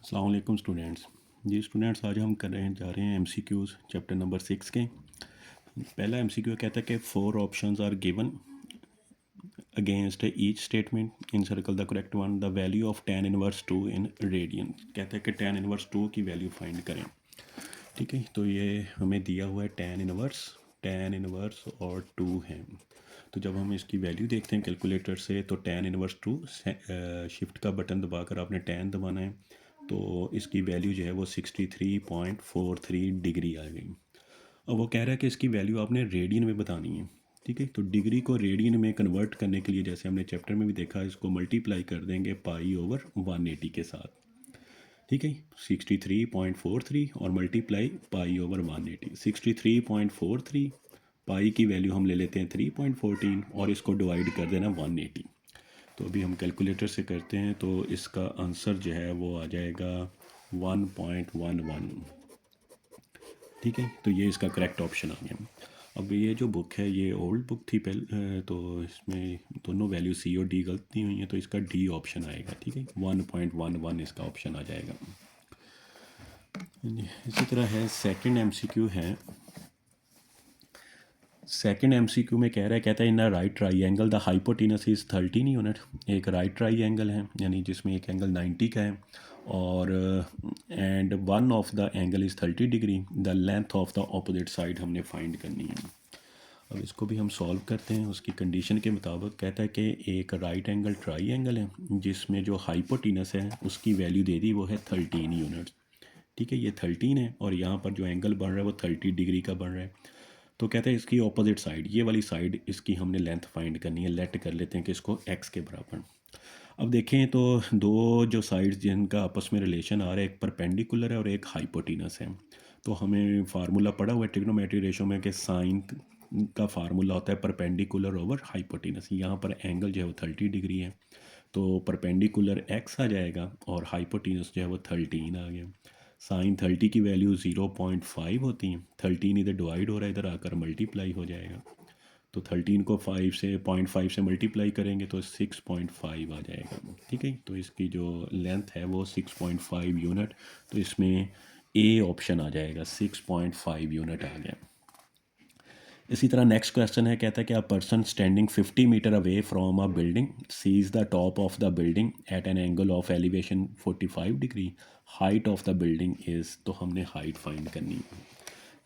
अस्सलाम वालेकुम स्टूडेंट्स। जी स्टूडेंट्स, आज हम जा रहे हैं एमसीक्यूज़ चैप्टर नंबर 6 के। पहला एमसीक्यू कहता है कि 4 options are given against each statement in circle the correct one, the value of tan inverse 2 in radian. कहता है कि tan इनवर्स 2 की वैल्यू फाइंड करें। ठीक है, तो ये हमें दिया हुआ है tan इनवर्स और 2 है। तो जब हम इसकी वैल्यू देखते हैं कैलकुलेटर से, तो tan इनवर्स 2 शिफ्ट का बटन दबाकर आपने tan दबाना है, तो इसकी वैल्यू जो है वो 63.43 डिग्री आ गई। अब वो कह रहा है कि इसकी वैल्यू आपने रेडियन में बतानी है। ठीक है, तो डिग्री को रेडियन में कन्वर्ट करने के लिए, जैसे हमने चैप्टर में भी देखा, इसको मल्टीप्लाई कर देंगे π/180 के साथ। ठीक है, 63.43 और मल्टीप्लाई π/180। 63.43 पाई की वैल्यू हम ले लेते हैं 3.14 और इसको डिवाइड कर देना 180। तो अभी हम कैलकुलेटर से करते हैं, तो इसका आंसर जो है वो आ जाएगा 1.11। ठीक है, तो ये इसका करेक्ट ऑप्शन आ गया। अब ये जो बुक है ये ओल्ड बुक थी पहले, तो इसमें दोनों वैल्यू सी और डी गलती हुई हैं, तो इसका डी ऑप्शन आएगा। ठीक है, 1.11 इसका ऑप्शन आ जाएगा। इसी तरह है सेकंड एमसीक्यू है। सेकंड एमसीक्यू में कहता है in a right triangle the hypotenuse is 13 unit. एक राइट ट्राइंगल है, यानी जिसमें एक एंगल 90 का है और and one of the angle is 30 degree. The length of the opposite side हमने फाइंड करनी है। अब इसको भी हम सॉल्व करते हैं। उसकी कंडीशन के मुताबिक कहता है कि एक राइट एंगल ट्राइंगल है जिसमें जो हाइपोटेनस है उसकी वैल्यू दे दी वो है 13 यूनिट। ठीक है, ये 13 है और यहाँ पर जो एंगल बन रहा है वो 30 डिग्री का बन रहा है। तो कहते हैं इसकी ऑपोजिट साइड, ये वाली साइड, इसकी हमने लेंथ फाइंड करनी है। लेट कर लेते हैं कि इसको x के बराबर। अब देखें तो दो जो साइड्स जिनका आपस में रिलेशन आ रहा है, एक परपेंडिकुलर है और एक हाइपोटेनस है। तो हमें फार्मूला पढ़ा हुआ है ट्रिग्नोमेट्री रेशो में कि साइन का फार्मूला होता है परपेंडिकुलर ओवर हाइपोटेनस। यहाँ पर एंगल जो है वो 30 डिग्री है, तो परपेंडिकुलर x आ जाएगा और हाइपोटेनस जो है वो 13 आ गया। साइन 30 की वैल्यू 0.5 होती है। 13 इधर डिवाइड हो रहा है, इधर आकर मल्टीप्लाई हो जाएगा। तो 13 को 0.5 से मल्टीप्लाई करेंगे तो 6.5 आ जाएगा। ठीक है, तो इसकी जो लेंथ है वो 6.5 यूनिट। तो इसमें ए ऑप्शन आ जाएगा, 6.5 यूनिट आ गया। इसी तरह नेक्स्ट क्वेश्चन है, कहता है कि a person standing 50 metre away from a building sees the top of the building at an angle of elevation 45 degree. Height of the building is, तो हमने हाइट फाइंड करनी है।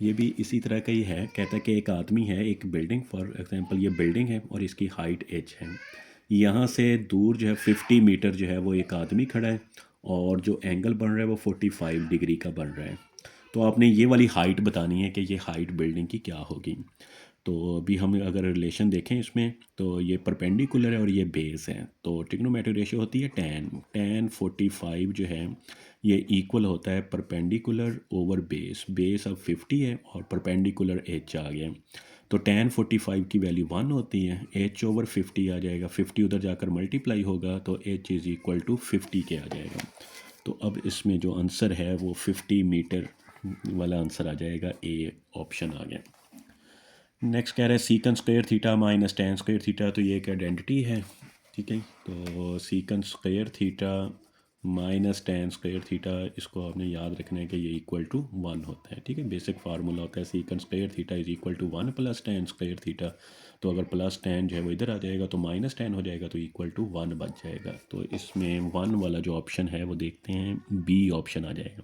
ये भी इसी तरह का ही है। कहता है कि एक आदमी है, एक बिल्डिंग, फॉर एग्जांपल ये बिल्डिंग है और इसकी हाइट h है। यहाँ से दूर जो है 50 मीटर जो है वो एक आदमी खड़ा है और जो एंगल बन रहा है वो 45 डिग्री का बन रहा है। तो आपने ये वाली हाइट बतानी है कि ये हाइट बिल्डिंग की क्या होगी। तो अभी हम अगर रिलेशन देखें इसमें, तो ये परपेंडिकुलर है और ये बेस है, तो ट्रिग्नोमेट्रिक रेशियो होती है tan 45 जो है ये इक्वल होता है परपेंडिकुलर ओवर बेस। बेस अब 50 है और परपेंडिकुलर h आ गया, तो tan 45 की वैल्यू 1 होती है। h/50 आ जाएगा, 50 उधर जाकर मल्टीप्लाई होगा तो h इज़ इक्वल टू 50 के आ जाएगा। तो अब इसमें जो आंसर है वो 50 मीटर वाला आंसर आ जाएगा, ए ऑप्शन आ गया। नेक्स्ट कह रहा है secant square theta minus tan square theta, तो ये एक आइडेंटिटी है। ठीक है, तो secant square theta minus tan square theta, इसको आपने याद रखना है कि ये इक्वल टू 1 होता है। ठीक है, बेसिक फार्मूला होता है secant square theta is equal to 1 plus tan square theta. तो अगर प्लस tan जो है वो इधर आ जाएगा तो माइनस tan हो जाएगा, तो इक्वल टू 1 बच जाएगा। तो इसमें 1 वाला जो ऑप्शन है वो देखते हैं, बी ऑप्शन आ जाएगा।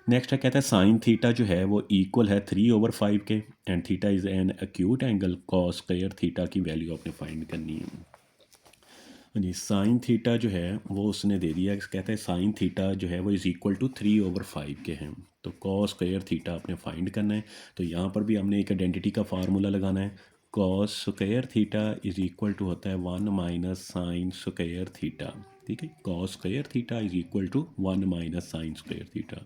नेक्स्ट है, कहता है साइन थीटा जो है वो इक्वल है 3/5 के and theta is an acute angle cos square theta की वैल्यू आपने फाइंड करनी है। जी, साइन थीटा जो है वो उसने दे दिया। कहता है साइन थीटा जो है वो इज़ इक्वल टू 3/5 के हैं, तो कॉस स्क्वायर थीटा आपने फाइंड करना है। तो यहाँ पर भी हमने एक आइडेंटिटी का फार्मूला लगाना है। Cos square theta is equal to होता है 1 माइनस साइन स्क्वायर थीटा। ठीक है, cos square theta is equal to 1 minus sine square theta.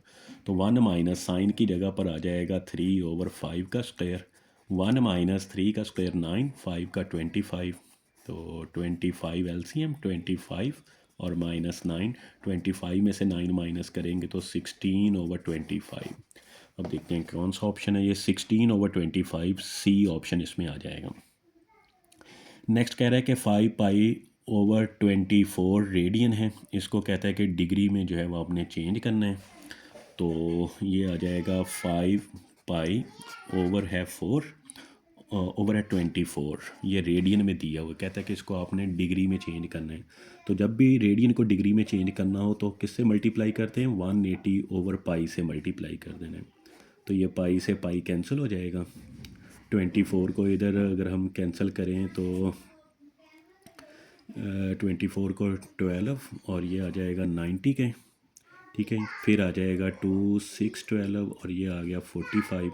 तो 1 माइनस साइन की जगह पर आ जाएगा 3/5 का स्क्वायर। 1 माइनस 3 का स्क्वायर 9, 5 का 25, तो 25 एलसीएम 25 और -9, 25 में से 9 माइनस करेंगे तो 16/25। अब देखते हैं कौन सा ऑप्शन है, ये 16/25 सी ऑप्शन इसमें आ जाएगा। नेक्स्ट कह रहा है कि 5 पाई ओवर 24 रेडियन है। इसको कहता है कि डिग्री में जो है वो आपने चेंज करना है। तो ये आ जाएगा 5 पाई ओवर है 4 ओवर है 24। ये रेडियन में दिया हुआ, कहता है कि इसको आपने डिग्री में चेंज करना है। तो जब भी रेडियन को डिग्री में चेंज करना हो तो किससे मल्टीप्लाई करते हैं, 180 ओवर पाई से मल्टीप्लाई कर देना है। तो ये पाई से पाई कैंसिल हो जाएगा। 24 को इधर अगर हम कैंसिल करें तो 24 को 12 और ये आ जाएगा 90 के, ठीक है। फिर आ जाएगा 2 6 12 और ये आ गया 45।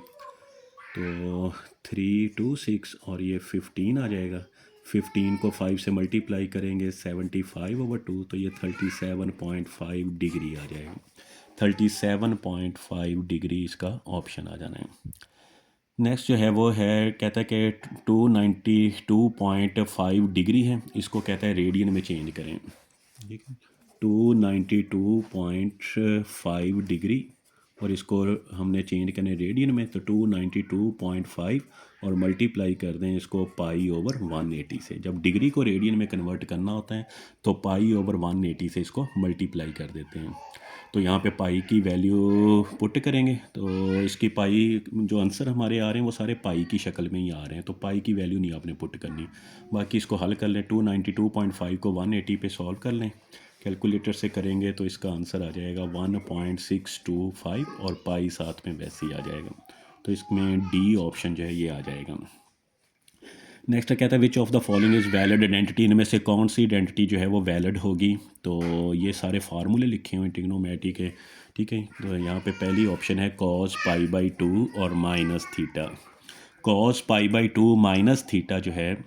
तो 3 2 6 और ये 15 आ जाएगा। 15 को 5 से मल्टीप्लाई करेंगे 75/2, तो ये 37.5 डिग्री आ जाएगा। 37.5 डिग्री इसका ऑप्शन आ जाना है। नेक्स्ट जो है वो है, कहता है कि 292.5 डिग्री है, इसको कहता है रेडियन में चेंज करें, ठीक है। 292.5 डिग्री और इसको हमने चेंज करने रेडियन में, तो 292.5 और मल्टीप्लाई कर दें इसको पाई ओवर 180 से। जब डिग्री को रेडियन में कन्वर्ट करना होता है तो पाई ओवर 180 से इसको मल्टीप्लाई कर देते हैं। तो यहाँ पे पाई की वैल्यू पुट करेंगे तो इसकी पाई जो आंसर हमारे आ रहे हैं वो सारे पाई की शक्ल में ही आ रहे हैं, तो पाई की वैल्यू नहीं आपने पुट करनी। बाकी इसको हल कर लें, 292.5 को 180 पे सॉल्व कर लें, कैलकुलेटर से करेंगे तो इसका आंसर आ जाएगा 1.625 और पाई साथ में वैसे ही आ जाएगा। तो इसमें डी ऑप्शन जो है ये आ जाएगा। नेक्स्ट कहता है which of the following is valid identity, इनमें से कौन सी आइडेंटिटी जो है वो वैलिड होगी। तो ये सारे फार्मूले लिखे हुए हैं ट्रिग्नोमेट्री के, ठीक है। तो यहाँ पे पहली ऑप्शन है cos π/2 और minus theta. cos π/2 minus theta जो है,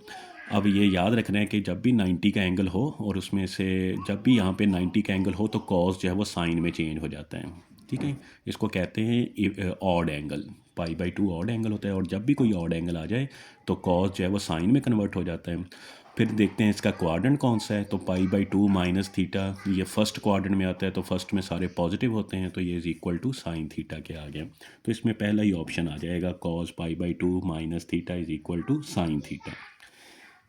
अब ये याद रखना है कि जब भी 90 का एंगल हो और उसमें से जब भी यहाँ पे 90 का एंगल हो तो कॉस जो है वो साइन में चेंज हो जाता है, ठीक है। इसको कहते हैं ऑड एंगल, π/2 ऑड एंगल होता है और जब भी कोई ऑड एंगल आ जाए तो कॉस जो है वो साइन में कन्वर्ट हो जाता है। फिर देखते हैं इसका क्वाड्रेंट कौन सा है, तो π/2 माइनस थीटा ये फर्स्ट क्वाड्रेंट में आता है, तो फर्स्ट में सारे पॉजिटिव होते हैं, तो ये is equal to sine theta के आ गया। तो इसमें पहला ही ऑप्शन आ जाएगा, cos π/2 minus theta is equal to sine theta.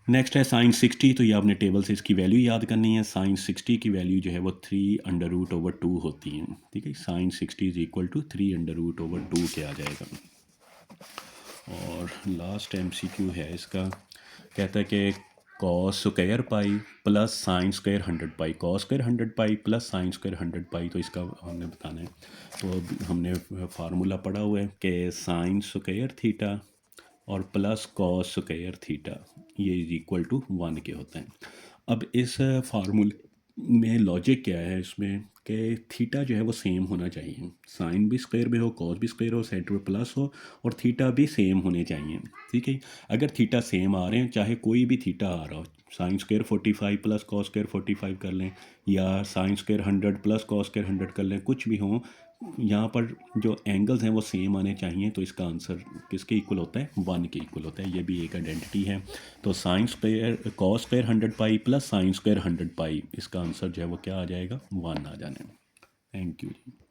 Next है साइन 60, तो ये आपने टेबल से इसकी वैल्यू याद करनी है। साइन 60 की वैल्यू जो है वो 3√2 होती है, ठीक है। साइन 60 इज इक्वल टू 3√2 के आ जाएगा। और लास्ट MCQ है इसका, कहता है कि cos square pi plus sine square 100 pi, cos square 100 pi plus sine square 100 pi, तो इसका हमने बताना है। तो अब हमने फार्मूला पढ़ा हुआ है कि साइन स्क्वायर थीटा और प्लस कॉस स्क्वायर थीटा ये इज इक्वल टू 1 के होते हैं। अब इस फार्मूले में लॉजिक क्या है इसमें कि थीटा जो है वो सेम होना चाहिए, साइन भी स्क्वायर में हो, कॉस भी स्क्वायर हो, सेंटर में प्लस हो और थीटा भी सेम होने चाहिए, ठीक है। अगर थीटा सेम आ रहे हैं, चाहे कोई भी थीटा आ रहा हो, sine square 45 plus cos square 45 कर लें या sign square 100 plus cos square 100 कर लें, कुछ भी हो, यहाँ पर जो एंगल्स हैं वो सेम आने चाहिए। तो इसका आंसर किसके इक्वल होता है, 1 के इक्वल होता है। ये भी एक आइडेंटिटी है। तो sine square cos square 100 pi plus sine square 100 पाई, इसका आंसर जो है वो क्या आ जाएगा, 1 आ जाना है। Thank you.